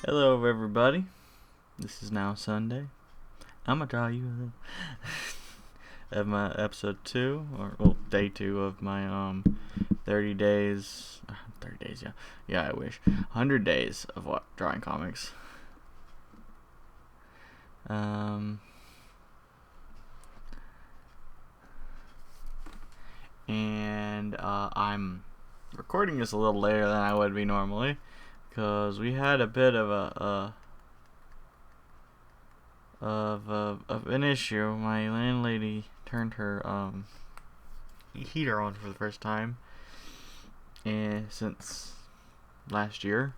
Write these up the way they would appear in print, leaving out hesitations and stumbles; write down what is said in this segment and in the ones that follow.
Hello everybody, this is now Sunday. I'm gonna draw you of my episode 2, or day 2 of my 30 days, 30 days, yeah I wish, 100 days of drawing comics. And I'm recording this a little later than I would be normally, because we had a bit of an issue. My landlady turned her heater on for the first time since last year,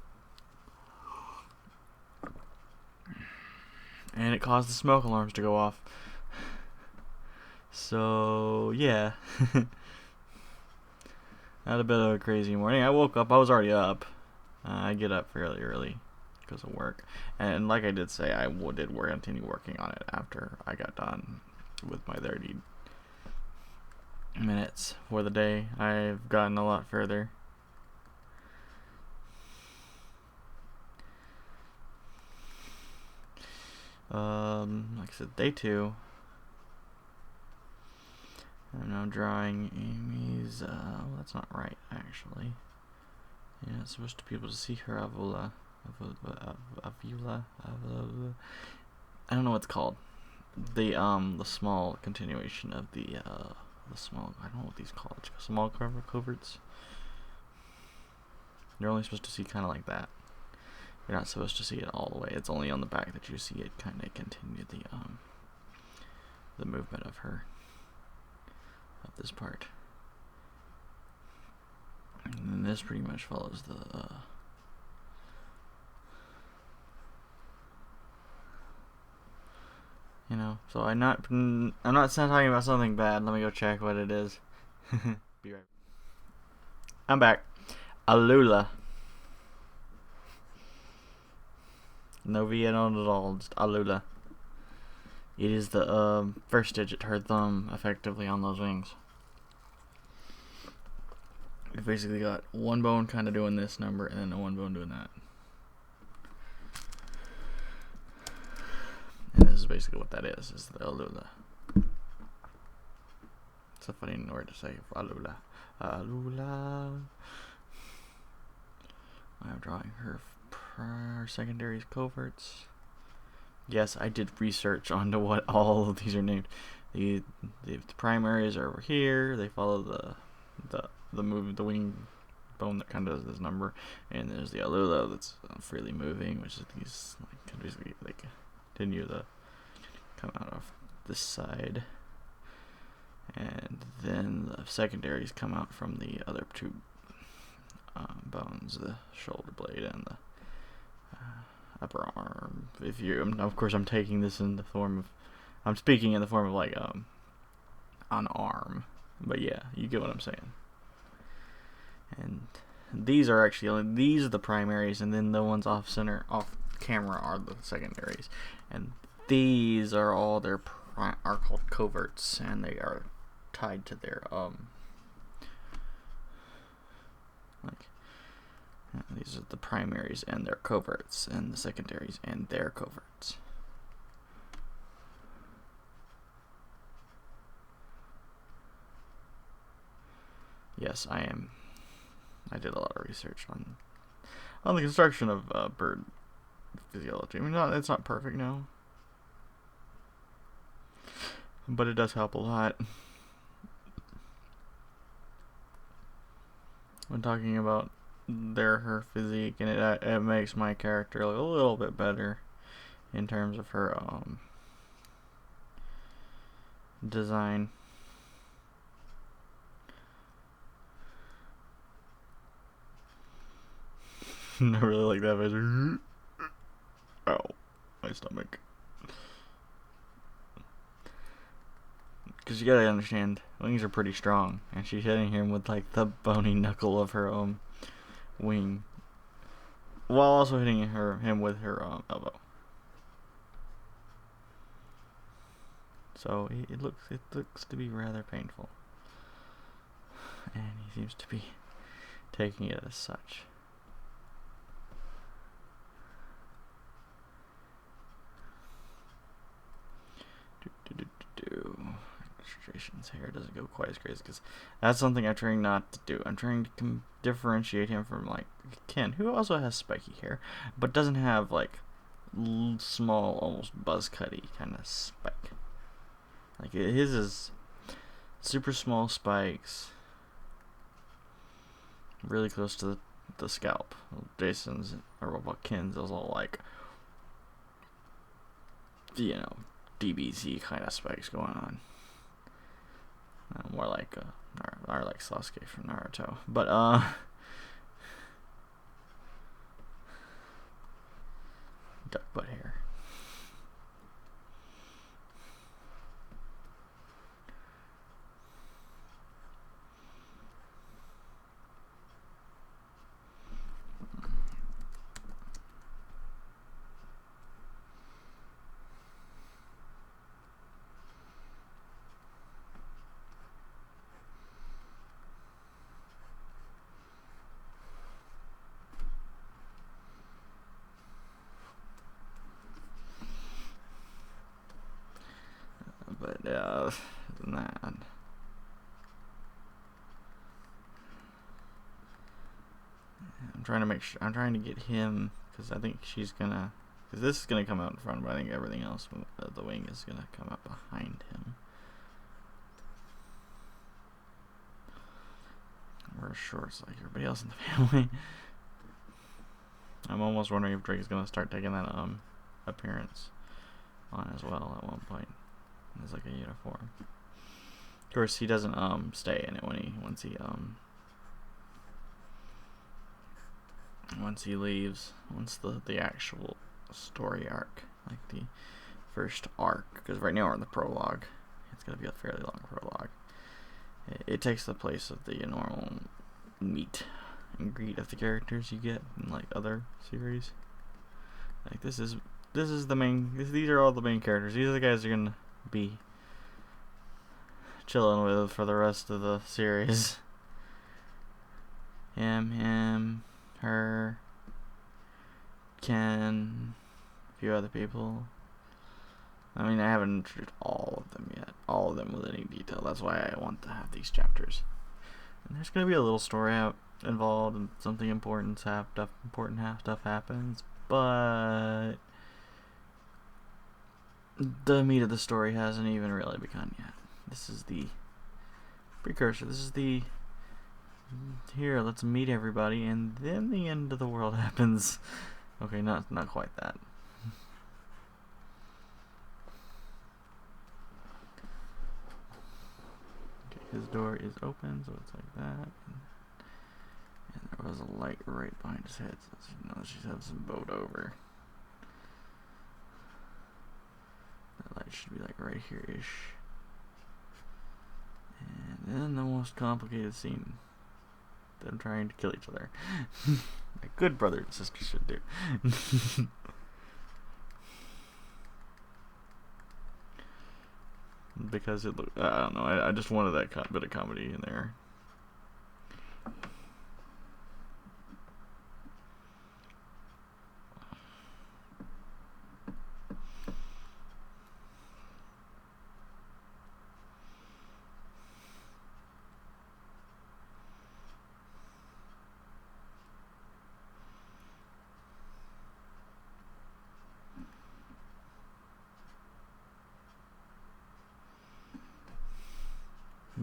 and it caused the smoke alarms to go off. So yeah. I had a bit of a crazy morning. I woke up, I was already up. I get up fairly early because of work, and like I did say, I did continue working on it after I got done with my 30 minutes for the day. I've gotten a lot further. Like I said, day 2. I'm now drawing Amy's, that's not right, actually. Yeah, it's supposed to be able to see her avula. I don't know what it's called. The small continuation of the small, I don't know what these called, small coverts. You're only supposed to see kind of like that. You're not supposed to see it all the way. It's only on the back that you see it kind of continue the movement of her, of this part. And then this pretty much follows the so I'm not talking about something bad. Let me go check what it is. Be right. I'm back. Alula. No Vietnam at all, just Alula. It is the first digit, her thumb, effectively on those wings. We've basically got one bone kind of doing this number, and then one bone doing that. And this is basically what that is the Alula. It's a funny word to say, Alula. Alula. I'm drawing her secondaries, coverts. Yes, I did research onto what all of these are named. The primaries are over here. They follow the wing bone that kind of does this number, and there's the alula that's freely moving, which is these basically continue to come out of this side, and then the secondaries come out from the other two bones, the shoulder blade and the upper arm. Of course, I'm taking this in the form of, I'm speaking in the form of like an arm, but yeah, you get what I'm saying. And these are the primaries, and then the ones off camera are the secondaries, and these are all are called coverts, and they are tied to their these are the primaries and their coverts, and the secondaries and their coverts. Yes, I did a lot of research on the construction of bird physiology. I mean, it's not perfect, no, but it does help a lot when talking about her physique, and it makes my character look a little bit better in terms of her design. I really like that face. Ow, my stomach. Because you gotta understand, wings are pretty strong, and she's hitting him with like the bony knuckle of her wing, while also hitting him with her elbow. So it looks to be rather painful. and he seems to be taking it as such. Illustrations here doesn't go quite as crazy because that's something I'm trying not to do. I'm trying to differentiate him from like Ken, who also has spiky hair, but doesn't have like small, almost buzz cutty kind of spike. Like his is super small spikes, really close to the scalp. Jason's, or what Ken's, is all like, you know, DBZ kind of spikes going on. More like or like Sasuke from Naruto, but duck butt hair. But nah. I'm trying to get him, because I think she's gonna, because this is gonna come out in front, but I think everything else, the wing is gonna come out behind him. Wear shorts like everybody else in the family. I'm almost wondering if Drake's gonna start taking that appearance on as well at one point. It's like a uniform. Of course, he doesn't stay in it once he leaves. Once the actual story arc, like the first arc, because right now we're in the prologue. It's gonna be a fairly long prologue. It takes the place of the normal meet and greet of the characters you get in like other series. Like this is the main. These are all the main characters. These are the guys you're gonna be chilling with for the rest of the series. Him, her, Ken, a few other people. I mean, I haven't introduced all of them yet, all of them with any detail. That's why I want to have these chapters. And there's gonna be a little story involved, and something important stuff happens, but the meat of the story hasn't even really begun yet. This is the precursor. This is the here, let's meet everybody, and then the end of the world happens. Okay, not quite that. Okay, his door is open, so it's like that. And there was a light right behind his head, so she knows she's had some boat over. That light should be like right here-ish. And then the most complicated scene. Them trying to kill each other. Like good brother and sister should do. Because it looked, I don't know, I just wanted that bit of comedy in there.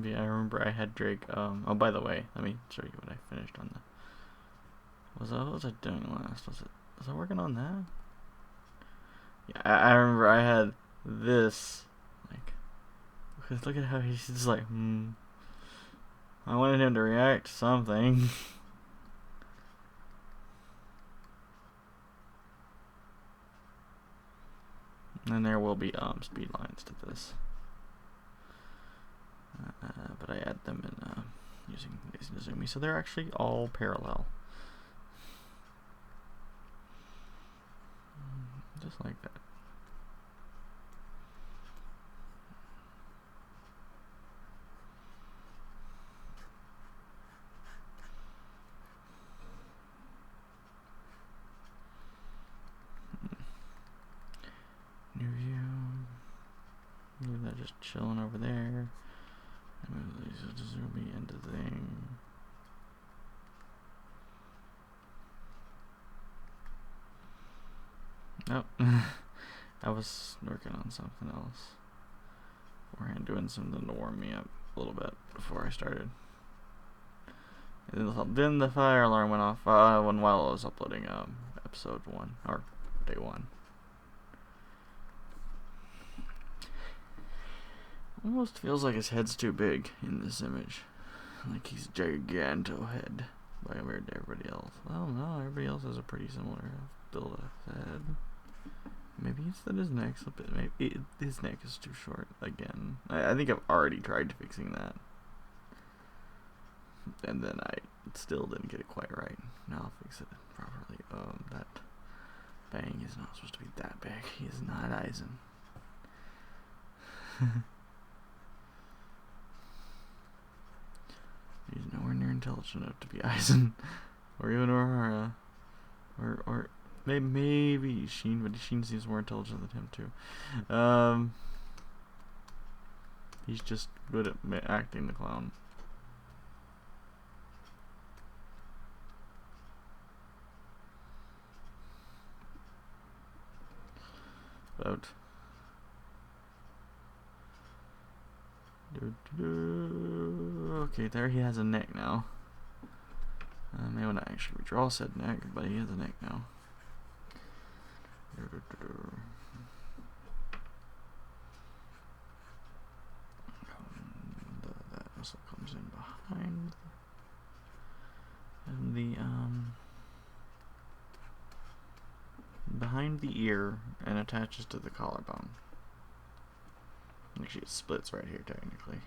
Yeah, I remember I had Drake. Oh, by the way, let me show you what I finished on the. What was I doing last? Was I working on that? Yeah, I remember I had this. Like, because look at how he's just like, I wanted him to react to something. And there will be speed lines to this. But I add them in using NSinR8, so they're actually all parallel. Just like that. just chilling over there. Just zoom me into the thing. Nope. I was working on something else beforehand, doing something to warm me up a little bit before I started. And then the fire alarm went off while I was uploading episode 1 or day 1. Almost feels like his head's too big in this image, like he's giganto head compared to everybody else. Well, no, everybody else has a pretty similar build of head. Maybe it's that his neck's a bit. Maybe his neck is too short again. I think I've already tried fixing that, and then I still didn't get it quite right. Now I'll fix it properly. That bang is not supposed to be that big. He is not Eisen. He's nowhere near intelligent enough to be Eisen, or even Aurora, or maybe Sheen, but Sheen seems more intelligent than him too. He's just good at acting the clown. But okay, there he has a neck now. May want to actually redraw said neck, but he has a neck now. That muscle comes in behind behind the ear and attaches to the collarbone. Actually, it splits right here technically.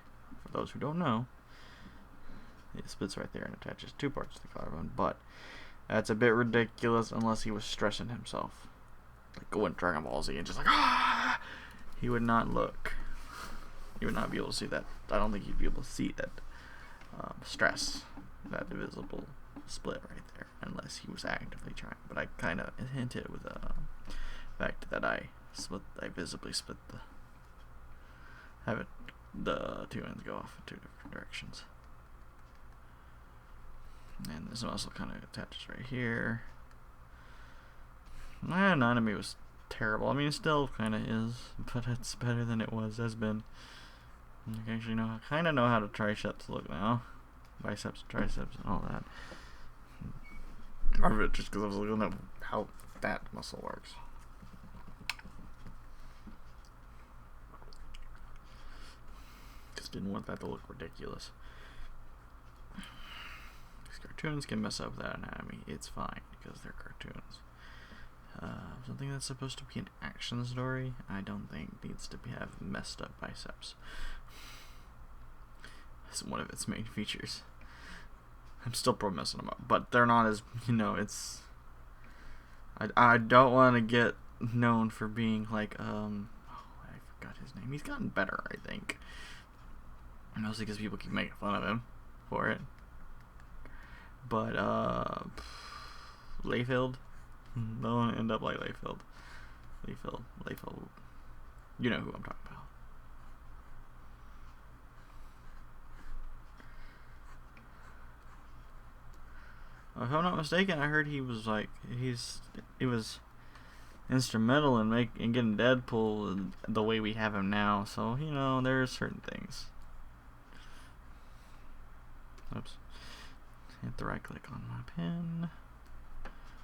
For those who don't know, it splits right there and attaches 2 parts to the collarbone. But that's a bit ridiculous unless he was stressing himself, like going Dragon Ball Z and just like he would not look. You would not be able to see that. I don't think you'd be able to see that stress, that visible split right there, unless he was actively trying. But I kind of hinted with the fact that I visibly split the 2 ends go off in 2 different directions. And this muscle kind of attaches right here. My anatomy was terrible. I mean, it still kind of is, but it's better than it has been. I actually kind of know how the triceps look now. Biceps, triceps, and all that. Part of it just because I was looking at how that muscle works. Just didn't want that to look ridiculous. These cartoons can mess up that anatomy. It's fine because they're cartoons. Something that's supposed to be an action story, I don't think needs to have messed up biceps. It's one of its main features. I'm still messing them up, but they're not as, it's... I don't want to get known for being like, I forgot his name. He's gotten better, I think. Mostly because people keep making fun of him for it. But, Layfield? Don't end up like Layfield. Layfield. You know who I'm talking about. If I'm not mistaken, I heard he was instrumental in getting Deadpool the way we have him now. So there's certain things. Oops. Hit the right click on my pen.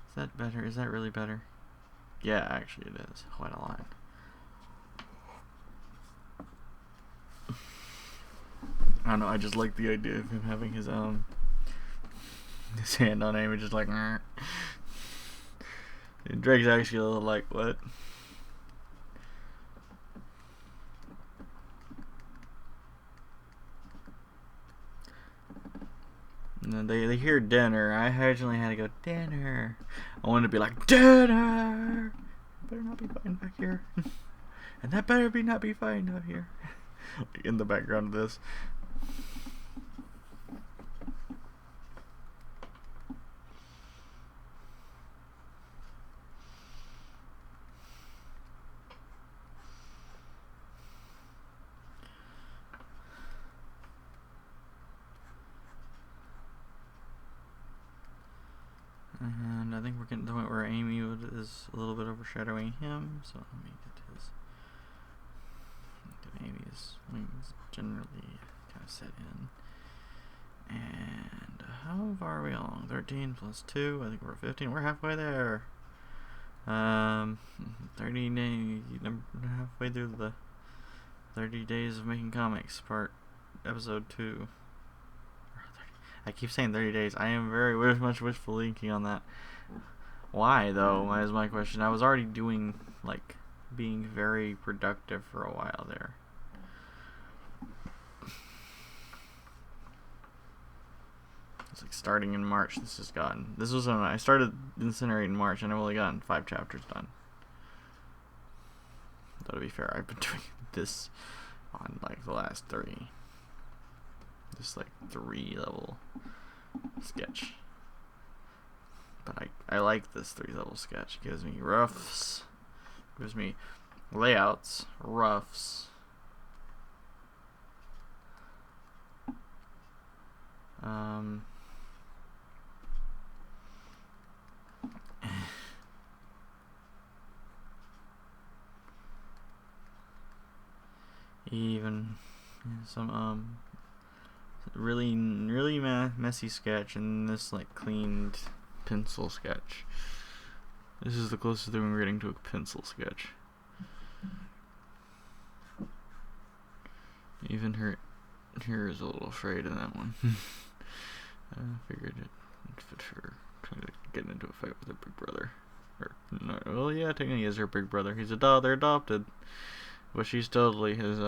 Is that better? Is that really better? Yeah, actually it is. Quite a lot. I don't know, I just like the idea of him having his hand on aim and just like Drake's actually a little like, what? And then they hear dinner. I originally had to go, dinner. I wanted to be like, dinner! Better not be fighting back here. And that better not be fighting out here. Like in the background of this. think we're getting to the point where Amy is a little bit overshadowing him. So let me get his. Amy's wings generally kind of set in. And how far are we along? 13 plus 2. I think we're 15. We're halfway there. 30 days. Halfway through the 30 days of making comics, episode 2. I keep saying 30 days. I am very much wishful thinking on that. Why though? Is my question. I was already doing being very productive for a while there. It's starting in March. This was when I started NSinR8 in March, and I've only gotten 5 chapters done. Though to be fair, I've been doing this on the last 3. Just 3 level sketch. But I like this 3 level sketch. It gives me roughs, gives me layouts, roughs, even some really messy sketch, and this cleaned pencil sketch. This is the closest thing we're getting to a pencil sketch. Even her hair is a little frayed in that one. I figured it fit her kind of getting into a fight with her big brother. Well, yeah, technically he is her big brother. They're adopted, but she's totally his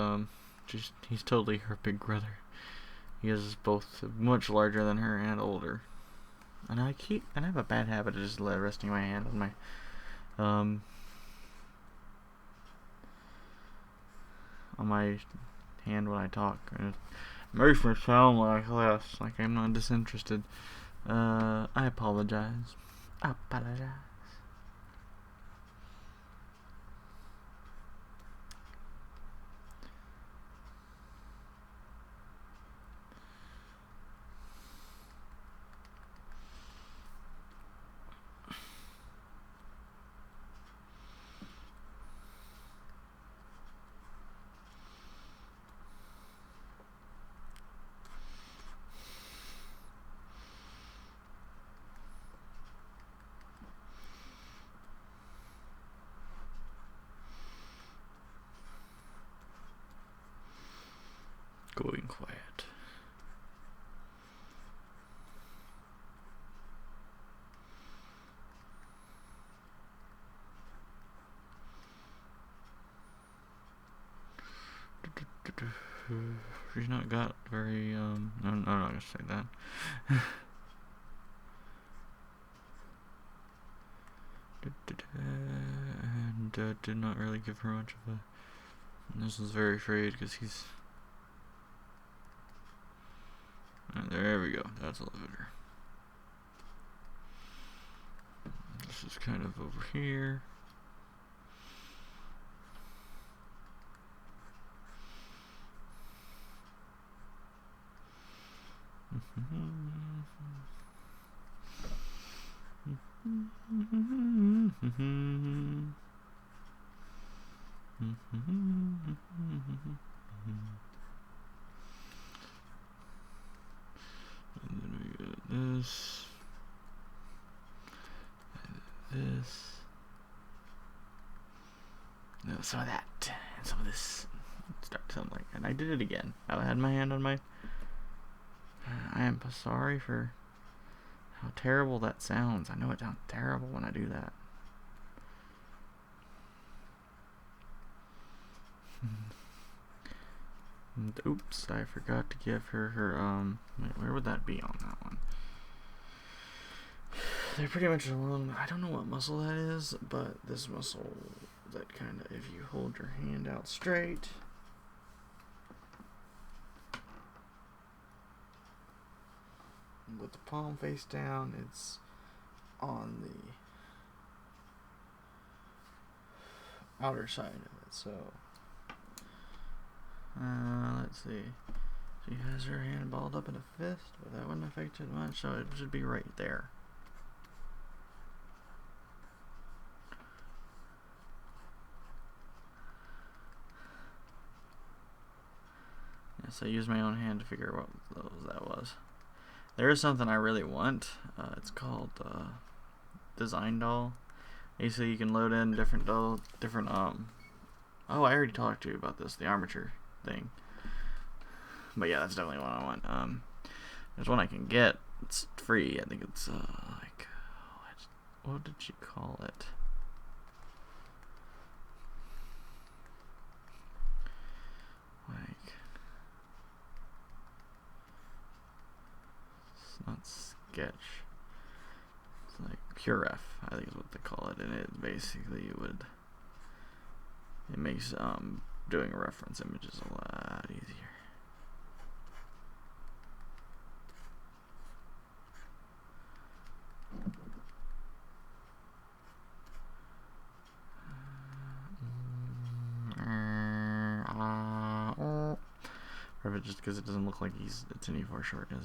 he's totally her big brother. He is both much larger than her and older. And I have a bad habit of just resting my hand on my hand when I talk. And it makes me sound less, like I'm not disinterested. I apologize. Going quiet. She's not got very, no, I'm not gonna say that. And did not really give her much of a. This is very afraid because he's. There we go. That's a little better. This is kind of over here. And then we got this, and this, no, some of that, and some of this. Start something, and I did it again. I had my hand on my. I am sorry for how terrible that sounds. I know it sounds terrible when I do that. And oops, I forgot to give her wait, where would that be on that one? They're pretty much along. I don't know what muscle that is, but this muscle that kind of, if you hold your hand out straight, with the palm face down, it's on the outer side of it. So let's see. She has her hand balled up in a fist, but that wouldn't affect it much, so it should be right there. So I used my own hand to figure out what that was. There is something I really want. It's called Design Doll. Basically, you can load in different oh, I already talked to you about this, the armature thing. But yeah, that's definitely what I want. There's one I can get. It's free. I think it's like, what did she call it? Like, it's not Sketch. It's like PureRef, I think is what they call it, and it basically it makes doing reference images a lot easier. Perfect, just because it doesn't look like it's any foreshortening.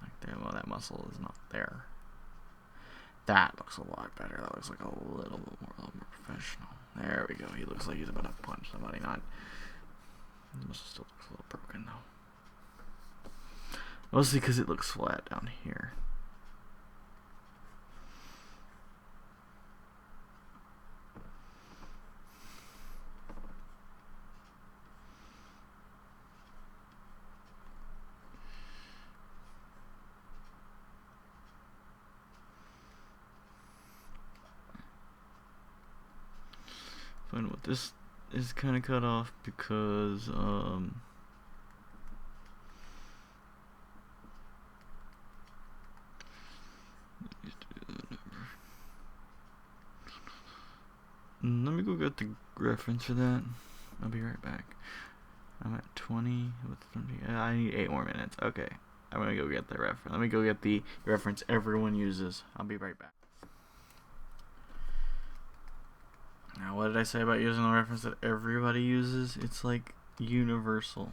Like that muscle is not there. That looks a lot better. That looks like a little more professional. There we go. He looks like he's about to punch somebody. Not. The muscle still looks a little broken though. Mostly because it looks flat down here. Find what this is kind of cut off because let me go get the reference for that. I'll be right back. I'm at 20. I need 8 more minutes. Okay, I'm gonna go get the reference. Let me go get the reference everyone uses. I'll be right back. Now, what did I say about using the reference that everybody uses? It's like universal.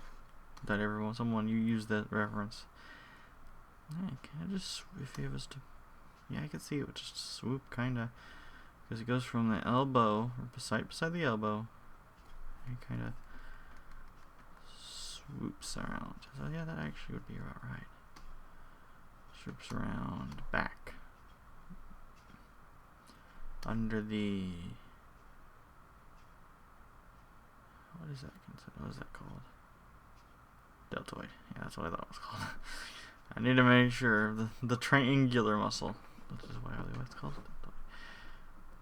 That someone you use that reference. Yeah, can I just, if it was to, yeah, I can see it would just swoop kinda, because it goes from the elbow, or beside the elbow, and kinda swoops around. So yeah, that actually would be about right. Swoops around back under the. What is that? What is that called? Deltoid. Yeah, that's what I thought it was called. I need to make sure the triangular muscle. This is why it's called deltoid.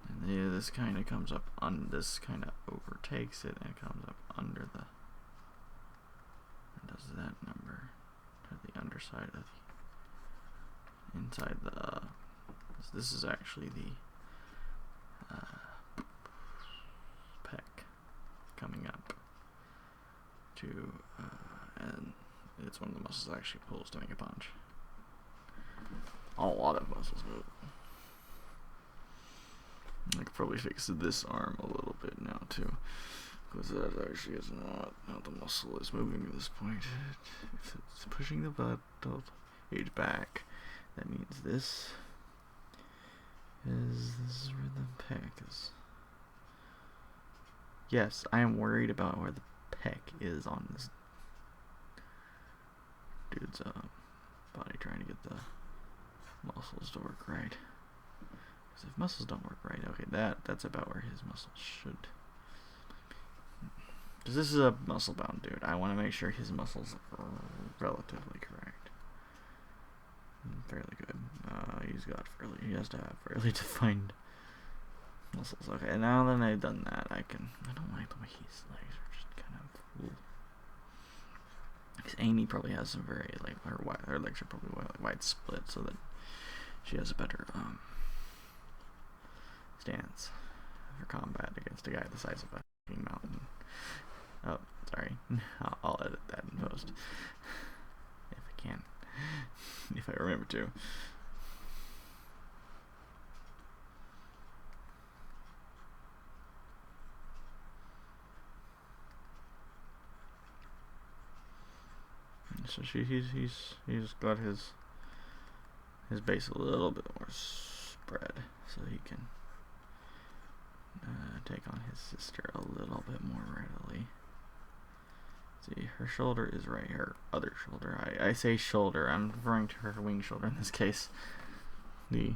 And yeah, this kind of comes up on this kind of overtakes it, and it comes up under the. And does that number to the underside of the inside the. This is actually the pec coming up to and it's one of the muscles that actually pulls to make a punch. A lot of muscles move. I could probably fix this arm a little bit now too, because that actually is not how the muscle is moving at this point. If it's pushing the butt page back, that means this is where the pec is. Yes, I am worried about where the pec is on this dude's body, trying to get the muscles to work right. Because if muscles don't work right, okay, that's about where his muscles should. Because this is a muscle-bound dude. I want to make sure his muscles are relatively correct. Fairly good. He has to have fairly defined muscles. Okay, now that I've done that, I don't like the way his legs are just kind of cool. Because Amy probably has some very, like, her legs are probably wide split, so that she has a better stance for combat against a guy the size of a fucking mountain. Oh, sorry. I'll edit that in post. If I can. If I remember to. So he's got his base a little bit more spread, so he can take on his sister a little bit more readily. See, her shoulder is right. Her other shoulder. I say shoulder. I'm referring to her wing shoulder in this case. The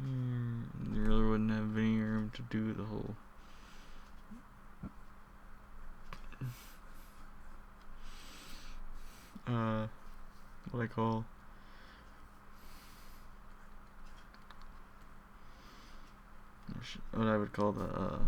you really wouldn't have any room to do the whole what I call what I would call the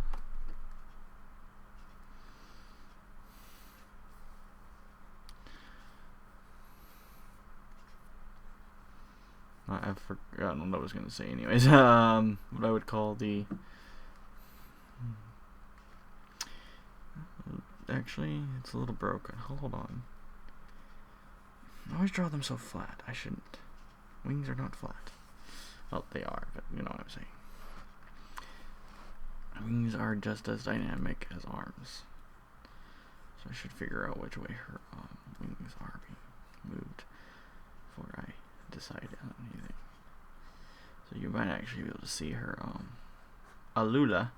I've forgotten what I was going to say anyways. What I would call the actually it's a little broken. Hold on. I always draw them so flat. I shouldn't. Wings are not flat. Well, they are, but you know what I'm saying. Wings are just as dynamic as arms. So I should figure out which way her wings are being moved before I decide on anything. So you might actually be able to see her alula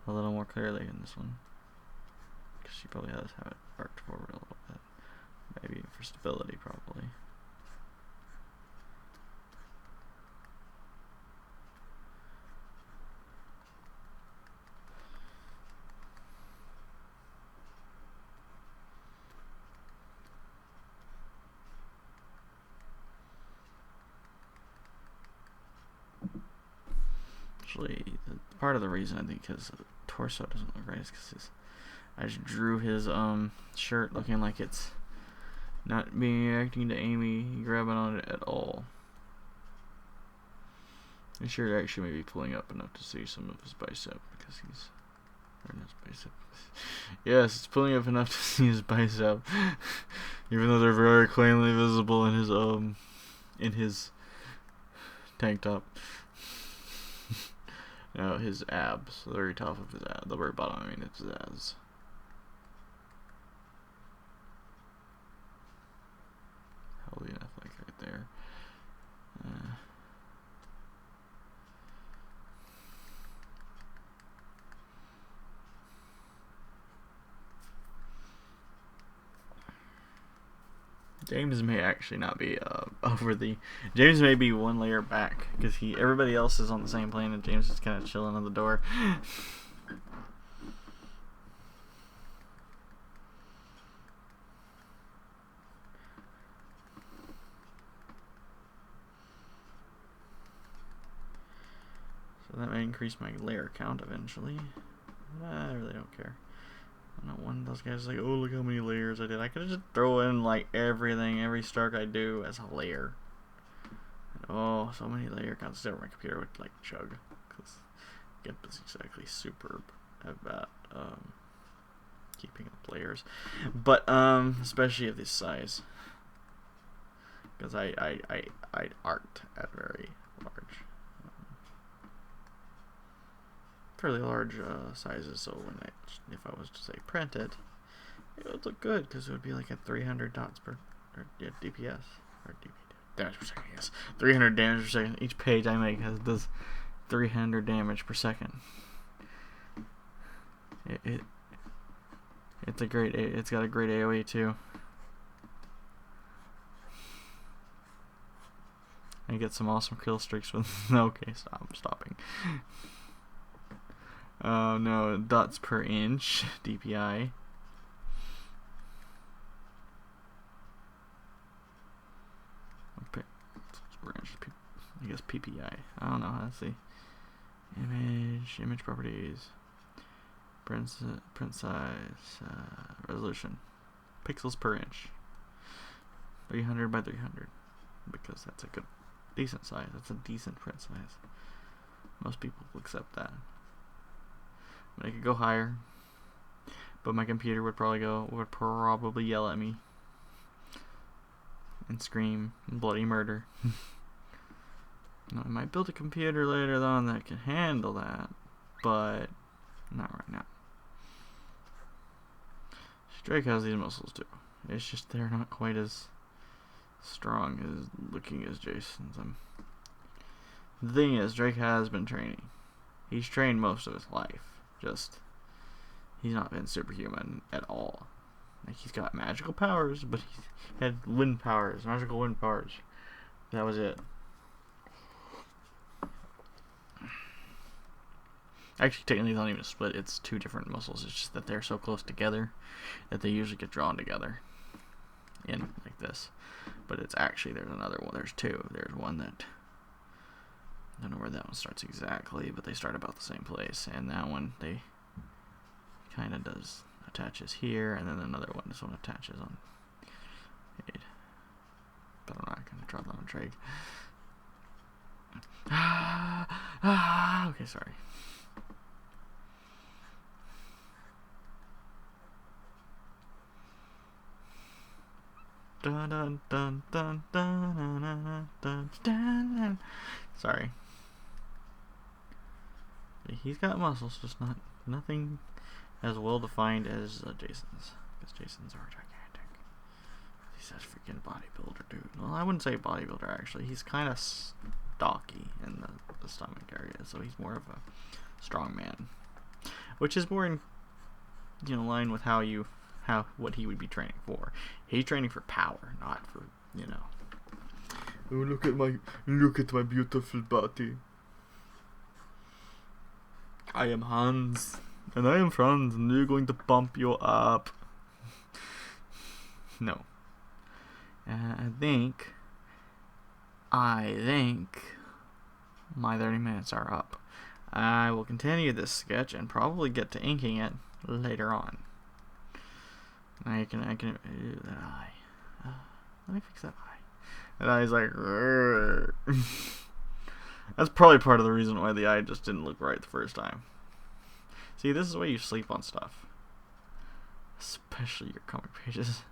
a little more clearly in this one. Because she probably does have it arched forward a little bit. Maybe for stability, probably. Actually, part of the reason I think his torso doesn't look right is because I just drew his shirt looking like it's not being reacting to Amy grabbing on it at all. The shirt actually may be pulling up enough to see some of his bicep because he's or not his bicep. Yes, it's pulling up enough to see his bicep, even though they're very plainly visible in his tank top. No, his abs, the very top of his abs, the very bottom, I mean, it's his abs. Probably enough, like right there. James may actually not be James may be one layer back because everybody else is on the same plane and James is kind of chilling on the door. So that may increase my layer count eventually. I really don't care. I'm not one of those guys like, oh, look how many layers I did. I could just throw in like everything, every stroke I do as a layer. And, oh, so many layer counts. Still, my computer would like chug because GIMP is exactly superb about keeping up layers, but especially of this size, because I arced at very large. Fairly large sizes, so if I was to say print it, it would look good because it would be like at 300 dots per DPS or damage per second. Yes, 300 damage per second. Each page I make does 300 damage per second. It's a great. It's got a great AOE too. I get some awesome kill streaks with. Okay, I'm stopping. No, dots per inch, DPI. I guess PPI. I don't know. Let's see. Image properties. Print size, resolution. Pixels per inch. 300 by 300. Because that's a decent size. That's a decent print size. Most people will accept that. I could go higher, but my computer would probably yell at me and scream bloody murder. Now, I might build a computer later on that can handle that, but not right now. Drake has these muscles too. It's just they're not quite as strong as looking as Jason's. The thing is, Drake has been training. He's trained most of his life. Just, he's not been superhuman at all. Like, he's got magical powers, but he had wind powers, magical wind powers. That was it. Actually, technically, it's not even a split. It's two different muscles. It's just that they're so close together that they usually get drawn together in like this. But it's actually, there's another one. There's two. There's one that, I don't know where that one starts exactly, but they start about the same place. And that one, they kind of attaches here, and then another one, this one attaches on it. But I'm not going to draw that on Drake. Okay, sorry. Dun dun dun dun dun dun dun dun. Sorry. He's got muscles, just nothing as well defined as Jason's, because Jason's are gigantic. He's such a freaking bodybuilder, dude. Well, I wouldn't say bodybuilder actually. He's kind of stocky in the stomach area, so he's more of a strong man, which is more in line with what he would be training for. He's training for power, not for Oh, look at my beautiful body. I am Hans. And I am Franz, and you're going to pump you up. No. I think my 30 minutes are up. I will continue this sketch and probably get to inking it later on. I can that eye. Let me fix that eye. That eye's like That's probably part of the reason why the eye just didn't look right the first time. See, this is why you sleep on stuff, especially your comic pages.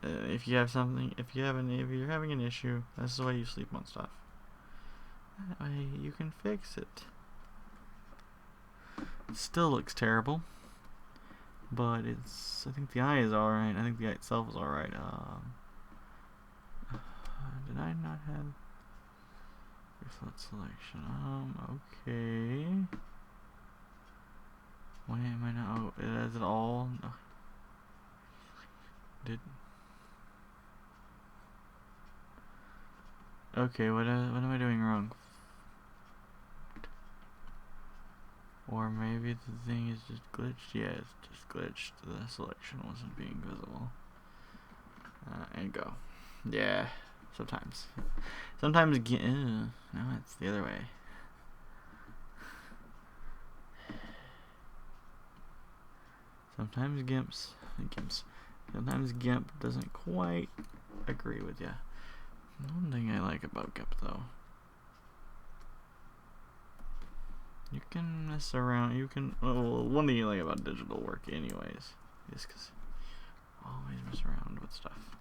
If you have something, if you're having an issue, this is why you sleep on stuff. That way you can fix it. It still looks terrible, but I think the eye is alright. I think the eye itself is alright. Did I not have reflect selection? Okay. Why am I not? Oh, is it all? No. Okay, what am I doing wrong? Or maybe the thing is just glitched? Yeah, it's just glitched. The selection wasn't being visible. And go. Yeah, sometimes. Sometimes, no, it's the other way. Sometimes sometimes GIMP doesn't quite agree with you. One thing I like about GIMP, though, you can mess around. One thing you like about digital work, anyways, is because you always mess around with stuff.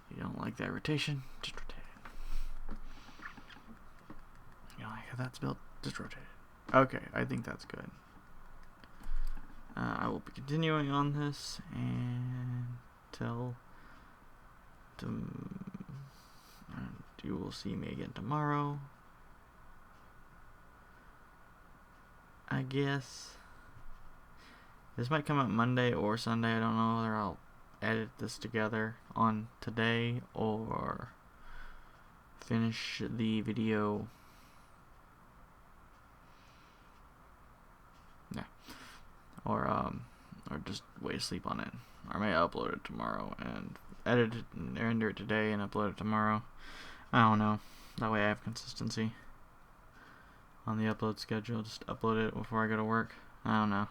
You don't like that rotation? Just rotate it. You don't like how that's built? Just rotate it. Okay, I think that's good. I will be continuing on this until you will see me again tomorrow, I guess. This might come out Monday or Sunday. I don't know whether I'll edit this together on today or finish the video. Yeah. Or just wait to sleep on it. Or I may upload it tomorrow and edit it and render it today and upload it tomorrow. I don't know. That way I have consistency on the upload schedule. Just upload it before I go to work. I don't know.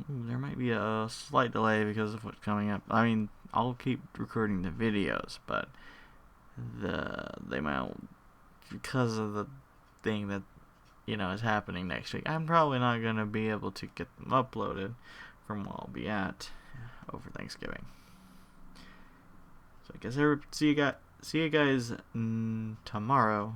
There might be a slight delay because of what's coming up. I mean, I'll keep recording the videos, but they might, because of the thing that is happening next week, I'm probably not going to be able to get them uploaded from where I'll be at over Thanksgiving. So I guess see you guys tomorrow.